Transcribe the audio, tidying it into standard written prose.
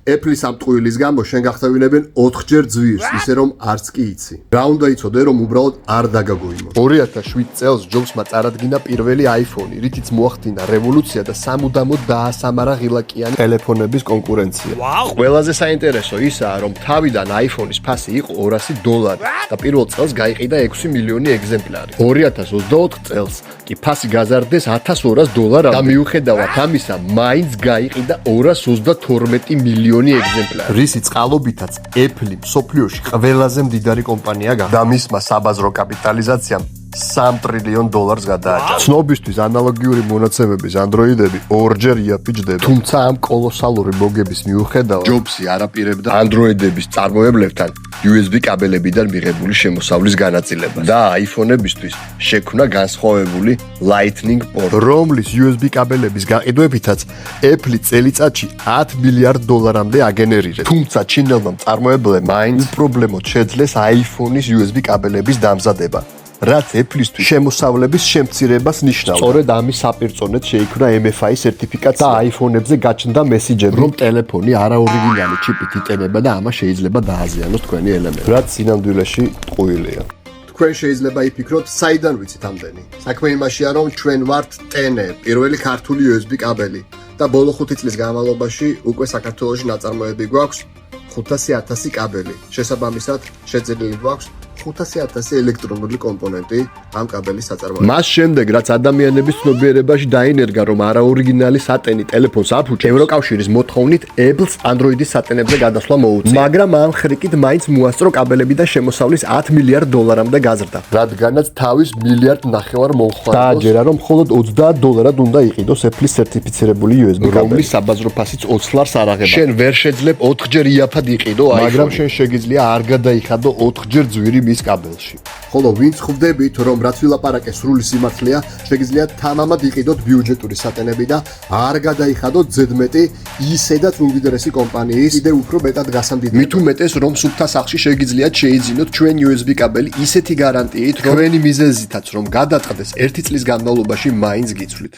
Apple-ის ამ ტყუილის გამო შენ გახსოვინებენ 4-ჯერ ძვირს, ისე რომ არც კი იცი. რა უნდა იცოდე, რომ უბრალოდ არ დაგაგოიმო. 2007 წელს ჯობსმა წარადგინა პირველი iPhone-ი, რითიც მოახდინა რევოლუცია და სამუდამოდ დაასამარა ღილაკიანი ტელეფონების კონკურენცია. ყველაზე საინტერესო ისაა, რომ თავიდან iPhone-ის ფასი იყო $200 და პირველ წელს გაიყიდა 6 მილიონი ეგზემპლარი. 2024 წელს კი ფასი გაზარდეს $1200 და მიუხედავად ამისა, მაინც გაიყიდა 232 მილიონი ეგზემპლარი. რისი წყალობითაც Apple მსოფლიოში ყველაზე მდიდარი კომპანია გახდა და მისმა საბაზრო კაპიტალიზაციამ $3 ტრილიონ გადააჭარა. ცნობისთვის ანალოგიური მონაცემების Android-ები ორჯერ იაფიჯდება. თუმცა ამ კოლოსალური მოგების მიუხედავად, ჯობსი არაპირებდა Android-ების წარმოებლებთან USB კაბელებიდან მიღებული შემოსავლის განაწილებას და iPhone-ებისთვის შექმნა განსხვავებული Lightning port, რომლის USB კაბელების გაყიდვებითაც Apple წელიწადში $10 მილიარდამდე აგენერირებს. თუმცა ჩინელმა მწარმოებლებმა მაინც უპრობლემოდ შეძლეს iPhone-ის USB კაბელების დამზადება. რაც Apple-ისთვის შემოსავლების შემცირებას ნიშნავდა. სწორედ ამის საპირწონედ შეიქმნა MFI სერტიფიკაცია და iPhone-ებზე გაჩნდა მესიჯები, რომ ტელეფონი არაორიგინალი ჩიპით იტანება და ამას შეიძლება დააზიანოს თქვენი ელემენტი. რაც სინამდვილეში ტყუილია. თქვენ შეიძლება იფიქროთ, საიდან ვიცით ამდენი. საქმე იმაშია, რომ ჩვენ ვართ TNE, პირველი ქართული USB კაბელი და ბოლო 5 წლის განმავლობაში უკვე საქართველოში ნაწარმოები გვაქვს 500,000 კაბელი. შესაბამისად, შეძენილი გვაქვს 500,000 ელექტრონული კომპონენტი ამ კაბელის საწარმოებლად. მას შემდეგ, რაც ადამიანების ცნობიერებაში დაინერგა, რომ არაორიგინალი სატენი ტელეფონს აფუჭებს, ევროკავშირის მოთხოვნით Apple-ს Android-ის სატენებზე გადასვლა მოუწია. მაგრამ ამ ხრიკით მაინც მოასწრო კაბელები და შემოსავლის $10 მილიარდამდე გაზრდა, რადგანაც თავის $1.5 მილიარდ მომხმარებელს დააჯერა, რომ მხოლოდ $30 უნდა იყიდოს Apple-ის სერტიფიცირებული USB კაბელი, რომლის საბაზრო ფასიც $20 არ აღება. შენ ვერ შეძლებ 4-ჯერ იაფად იყიდო iPhone, მაგრამ შენ შეგიძლია არ გადაიხადო 4-ჯერ ძვირი მის კაბელში. ხოლო ვინც ხვდებით, რომ რაც ვილაპარაკე სრული სიმართლეა, შეგიძლიათ თამამად იყიდოთ ბიუჯეტური სატენები და არ გადაიხადოთ ზედმეტი ისედაც უმდიდრესი კომპანიის კიდევ უფრო მეტად გასამდიდრება. მით უმეტეს, რომ სუფთა სახლში შეგიძლიათ შეიძინოთ ჩვენ USB კაბელი ისეთი გარანტიით, რომ თქვენი მიზეზითაც რომ გადაწყდეს 1 წლის განმავლობაში მაინც გიცვლით.